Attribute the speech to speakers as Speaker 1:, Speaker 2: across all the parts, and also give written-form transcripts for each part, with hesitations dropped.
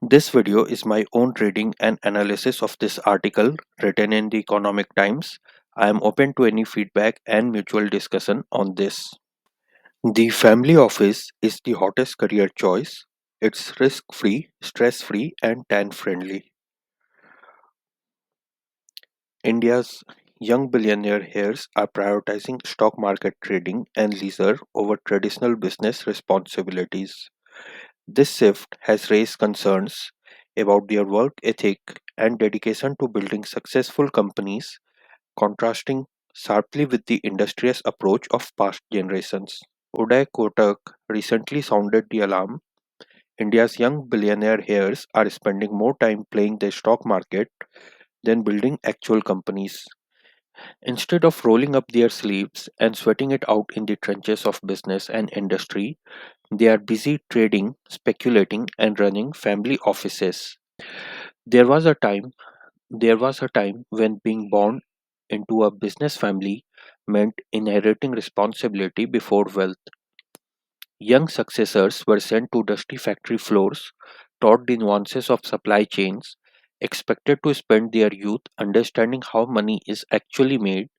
Speaker 1: This video is my own reading and analysis of this article written in the Economic Times. I am open to any feedback and mutual discussion on this. The family office is the hottest career choice. It's risk free, stress free, and tan friendly. India's young billionaire heirs are prioritizing stock market trading and leisure over traditional business responsibilities. This shift has raised concerns about their work ethic and dedication to building successful companies, contrasting sharply with the industrious approach of past generations. Uday Kotak recently sounded the alarm. India's young billionaire heirs are spending more time playing the stock market than building actual companies. Instead of rolling up their sleeves and sweating it out in the trenches of business and industry, they are busy trading, speculating, and running family offices. There was a time there was a time when being born into a business family meant inheriting responsibility before wealth. Young successors were sent to dusty factory floors, taught the nuances of supply chains, expected to spend their youth understanding how money is actually made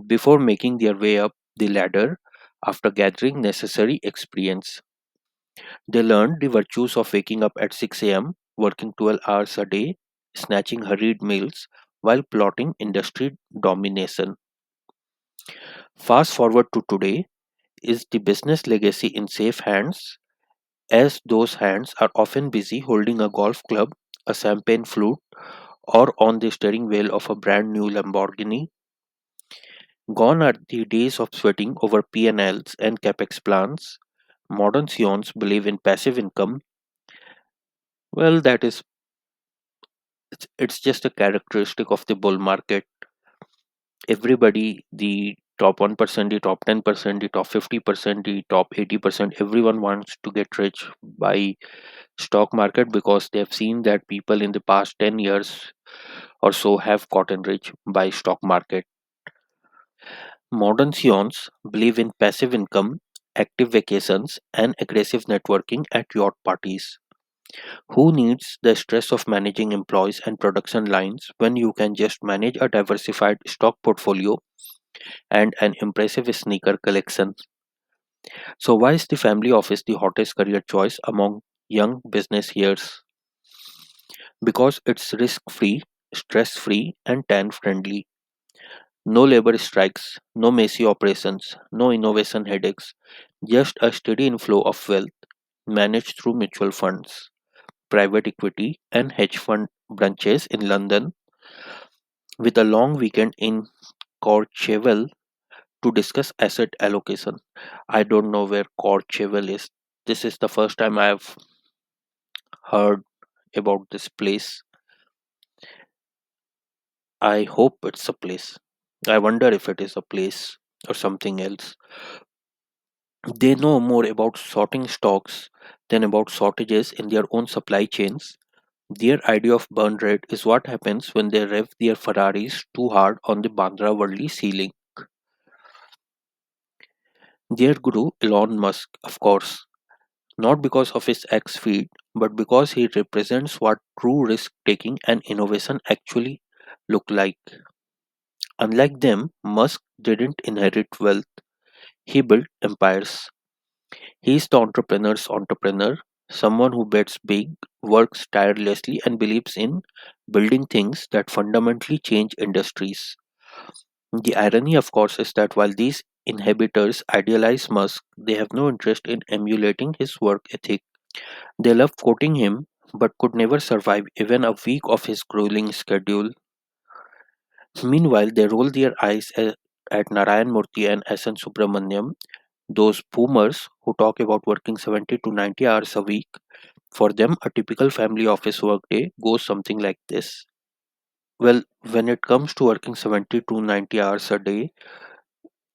Speaker 1: before making their way up the ladder after gathering necessary experience. They learned the virtues of waking up at 6 a.m., working 12 hours a day, snatching hurried meals while plotting industry domination. Fast forward to today, is the business legacy in safe hands, as those hands are often busy holding a golf club, a champagne flute, or on the steering wheel of a brand new Lamborghini? Gone are the days of sweating over P&Ls and capex plans. Modern Sions believe in passive income. Well, it's just a characteristic of the bull market. Everybody, the top 1%, the top 10%, the top 50%, the top 80%, everyone wants to get rich by stock market because they have seen that people in the past 10 years or so have gotten rich by stock market. Modern Sions believe in passive income, active vacations, and aggressive networking at yacht parties. Who needs the stress of managing employees and production lines when you can just manage a diversified stock portfolio and an impressive sneaker collection? So, why is the family office the hottest career choice among young business years? Because it's risk free, stress free, and tan friendly. No labor strikes, no messy operations, no innovation headaches, just a steady inflow of wealth managed through mutual funds, private equity, and hedge fund branches in London, with a long weekend in Courchevel to discuss asset allocation. I don't know where Courchevel is. This is the first time I have heard about this place. I hope it's a place. I wonder if it is a place or something else. They know more about sorting stocks than about shortages in their own supply chains. Their idea of burn rate is what happens when they rev their Ferraris too hard on the Bandra Worli ceiling. Their guru, Elon Musk, of course, not because of his X feed, but because he represents what true risk taking and innovation actually look like. Unlike them, Musk didn't inherit wealth, he built empires. He's the entrepreneur's entrepreneur, someone who bets big, works tirelessly, and believes in building things that fundamentally change industries. The irony, of course, is that while these inhibitors idealize Musk, they have no interest in emulating his work ethic. They love quoting him, but could never survive even a week of his grueling schedule. Meanwhile, they roll their eyes at Narayan Murthy and S.N. Subramaniam, those boomers who talk about working 70 to 90 hours a week. For them, a typical family office workday goes something like this. Well, when it comes to working 70 to 90 hours a day,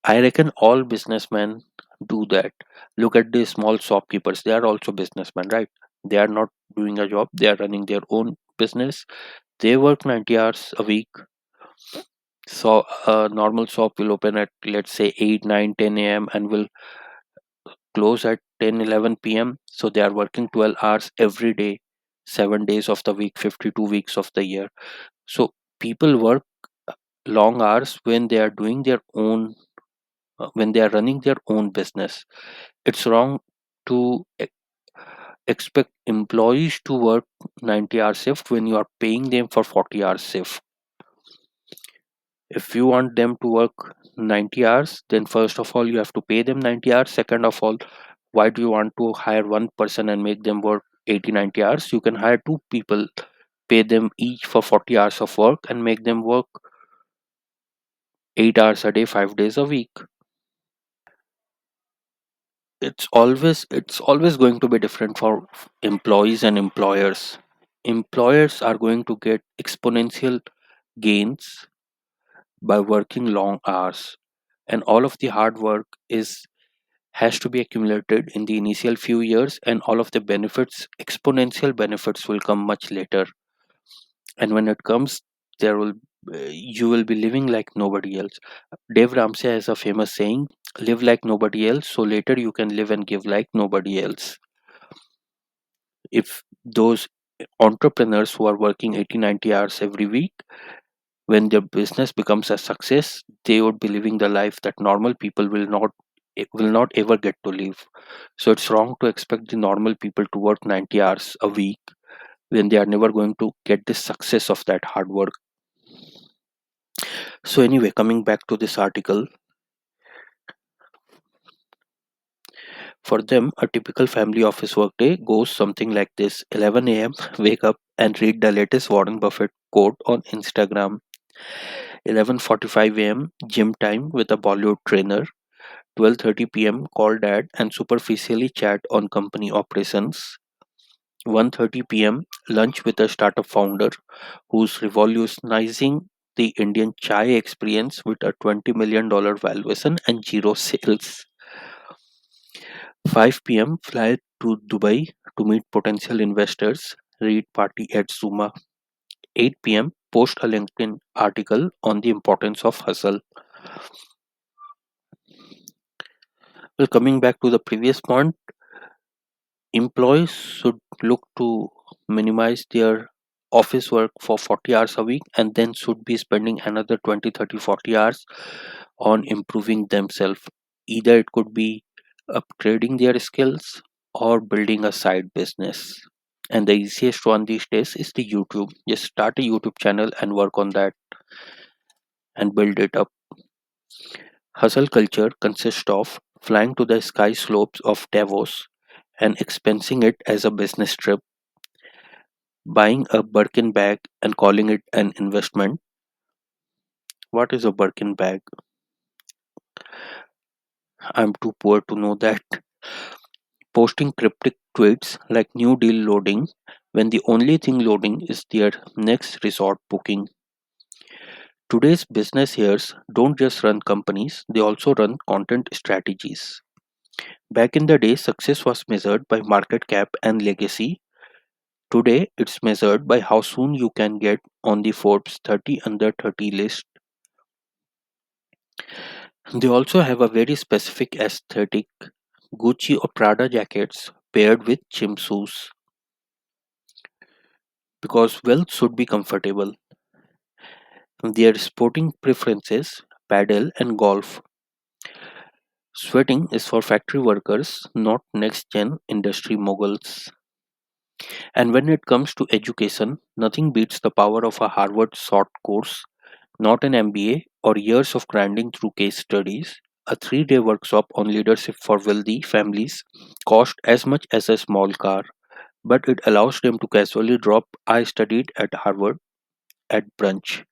Speaker 1: I reckon all businessmen do that. Look at the small shopkeepers, they are also businessmen, right? They are not doing a job, they are running their own business. They work 90 hours a week. So, a normal shop will open at, let's say, 8, 9, 10 a.m. and will close at 10, 11 p.m. So, they are working 12 hours every day, 7 days of the week, 52 weeks of the year. So people work long hours when they are doing their own, when they are running their own business. It's wrong to expect employees to work 90-hour shift when you are paying them for 40 hours shift. If you want them to work 90 hours, then first of all you have to pay them 90 hours. Second of all, why do you want to hire one person and make them work 80, 90 hours? You can hire two people, pay them each for 40 hours of work and make them work 8 hours a day, 5 days a week. It's always going to be different for employees and employers. Employers are going to get exponential gains by working long hours, and all of the hard work is has to be accumulated in the initial few years, and all of the benefits, exponential benefits, will come much later. And when it comes, there will you will be living like nobody else. Dave Ramsey has a famous saying, live like nobody else so later you can live and give like nobody else. If those entrepreneurs who are working 80, 90 hours every week, when their business becomes a success, they would be living the life that normal people will not ever get to live. So it's wrong to expect the normal people to work 90 hours a week when they are never going to get the success of that hard work. So anyway, coming back to this article, for them a typical family office workday goes something like this: 11 a.m. wake up and read the latest Warren Buffett quote on Instagram. 11:45 a.m. gym time with a Bollywood trainer. 12:30 p.m. call dad and superficially chat on company operations. 1:30 p.m. lunch with a startup founder who's revolutionizing the Indian chai experience with a $20 million valuation and zero sales. 5 p.m. fly to Dubai to meet potential investors, read party at Zuma. 8 p.m. post a LinkedIn article on the importance of hustle. Well, coming back to the previous point, employees should look to minimize their office work for 40 hours a week and then should be spending another 20, 30, 40 hours on improving themselves. Either it could be upgrading their skills or building a side business. And the easiest one these days is the YouTube. Just start a YouTube channel and work on that and build it up. Hustle culture consists of flying to the sky slopes of Davos and expensing it as a business trip, buying a Birkin bag and calling it an investment. What is a Birkin bag? I'm too poor to know that. Posting cryptic tweets like new deal loading when the only thing loading is their next resort booking. Today's business heroes don't just run companies, they also run content strategies. Back in the day, success was measured by market cap and legacy. Today, it's measured by how soon you can get on the Forbes 30 under 30 list. They also have a very specific aesthetic: Gucci or Prada jackets paired with gym shoes, because wealth should be comfortable. Their sporting preferences: paddle and golf. Sweating is for factory workers, not next gen industry moguls. And when it comes to education, nothing beats the power of a Harvard short course, not an MBA or years of grinding through case studies. A 3-day workshop on leadership for wealthy families cost as much as a small car, but it allows them to casually drop "I studied at Harvard" at brunch.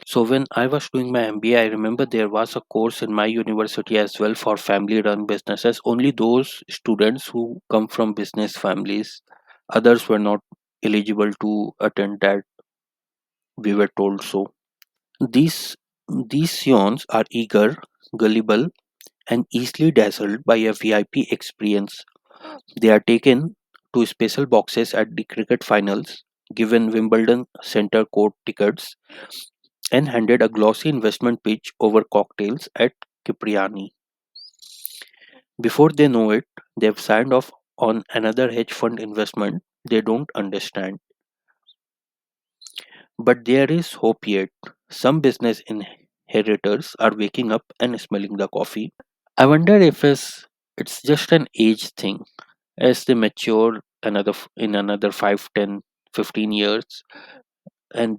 Speaker 1: So when I was doing my MBA, I remember there was a course in my university as well for family run businesses. Only those students who come from business families, others were not eligible to attend that, we were told so. These these Sions are eager, gullible, and easily dazzled by a VIP experience. They are taken to special boxes at the cricket finals, given Wimbledon centre court tickets, and handed a glossy investment pitch over cocktails at Cipriani. Before they know it, they've signed off on another hedge fund investment they don't understand. But there is hope yet. Some business inheritors are waking up and smelling the coffee. I wonder if it's just an age thing. As they mature in another 5, 10, 15 years, and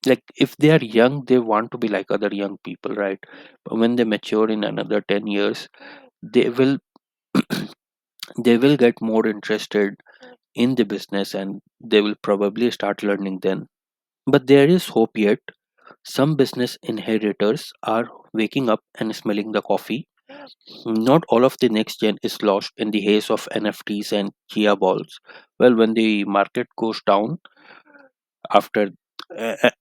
Speaker 1: like if they are young, they want to be like other young people, right? But when they mature in another 10 years, they will they will get more interested in the business, and they will probably start learning then. But there is hope yet. Some business inheritors are waking up and smelling the coffee. Not all of the next gen is lost in the haze of NFTs and chia balls. Well, after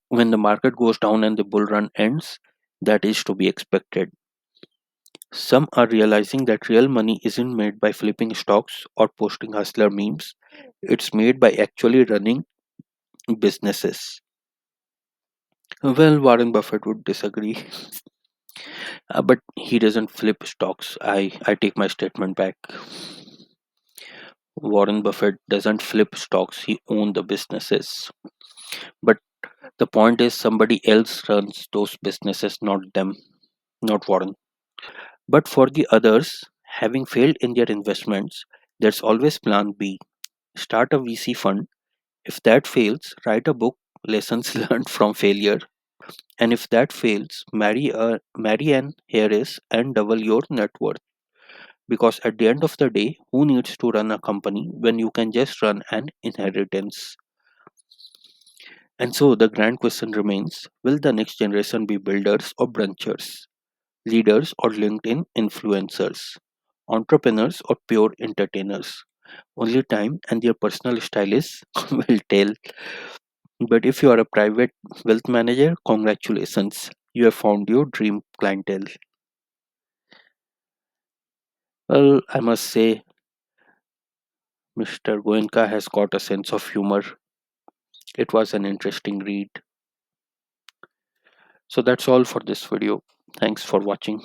Speaker 1: when the market goes down and the bull run ends, that is to be expected. Some are realizing that real money isn't made by flipping stocks or posting hustler memes. It's made by actually running businesses. Well, Warren Buffett would disagree, but he doesn't flip stocks. I take my statement back. Warren Buffett doesn't flip stocks, he owns the businesses. But the point is, somebody else runs those businesses, not them, not Warren. But for the others, having failed in their investments, there's always plan B. Start a VC fund. If that fails, write a book, Lessons Learned from Failure. And if that fails, marry an heiress and double your net worth. Because at the end of the day, who needs to run a company when you can just run an inheritance? And so the grand question remains, will the next generation be builders or brunchers, leaders or LinkedIn influencers, entrepreneurs or pure entertainers? Only time and their personal stylists will tell. But if you are a private wealth manager, congratulations, you have found your dream clientele. Well, I must say, Mr. Goenka has got a sense of humor. It was an interesting read. So that's all for this video. Thanks for watching.